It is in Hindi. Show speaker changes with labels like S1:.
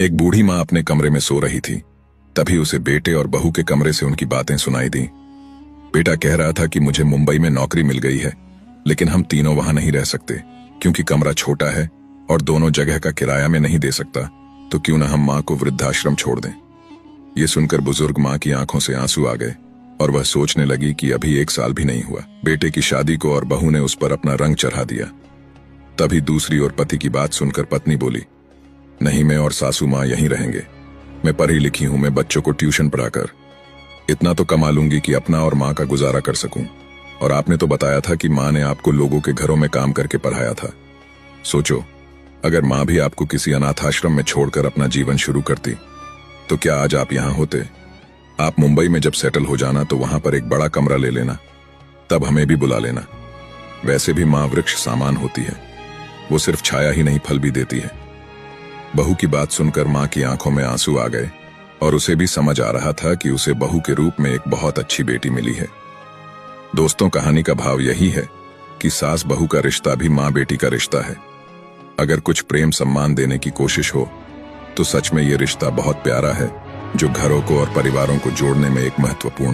S1: एक बूढ़ी माँ अपने कमरे में सो रही थी। तभी उसे बेटे और बहू के कमरे से उनकी बातें सुनाई दी। बेटा कह रहा था कि मुझे मुंबई में नौकरी मिल गई है, लेकिन हम तीनों वहां नहीं रह सकते क्योंकि कमरा छोटा है और दोनों जगह का किराया में नहीं दे सकता, तो क्यों ना हम माँ को वृद्धाश्रम छोड़ दें। ये सुनकर बुजुर्ग माँ की आंखों से आंसू आ गए और वह सोचने लगी कि अभी 1 साल भी नहीं हुआ बेटे की शादी को और बहू ने उस पर अपना रंग चढ़ा दिया। तभी दूसरी ओर पति की बात सुनकर पत्नी बोली, नहीं, मैं और सासू माँ यहीं रहेंगे। मैं पढ़ी लिखी हूं, मैं बच्चों को ट्यूशन पढ़ाकर इतना तो कमा लूंगी कि अपना और माँ का गुजारा कर सकूं। और आपने तो बताया था कि माँ ने आपको लोगों के घरों में काम करके पढ़ाया था। सोचो, अगर माँ भी आपको किसी अनाथ आश्रम में छोड़कर अपना जीवन शुरू करती तो क्या आज आप यहाँ होते। आप मुंबई में जब सेटल हो जाना तो वहां पर एक बड़ा कमरा ले लेना, तब हमें भी बुला लेना। वैसे भी माँ वृक्ष सामान होती है, वो सिर्फ छाया ही नहीं फल भी देती है। बहू की बात सुनकर माँ की आंखों में आंसू आ गए और उसे भी समझ आ रहा था कि उसे बहू के रूप में एक बहुत अच्छी बेटी मिली है। दोस्तों, कहानी का भाव यही है कि सास बहू का रिश्ता भी माँ बेटी का रिश्ता है। अगर कुछ प्रेम सम्मान देने की कोशिश हो तो सच में ये रिश्ता बहुत प्यारा है, जो घरों को और परिवारों को जोड़ने में एक महत्वपूर्ण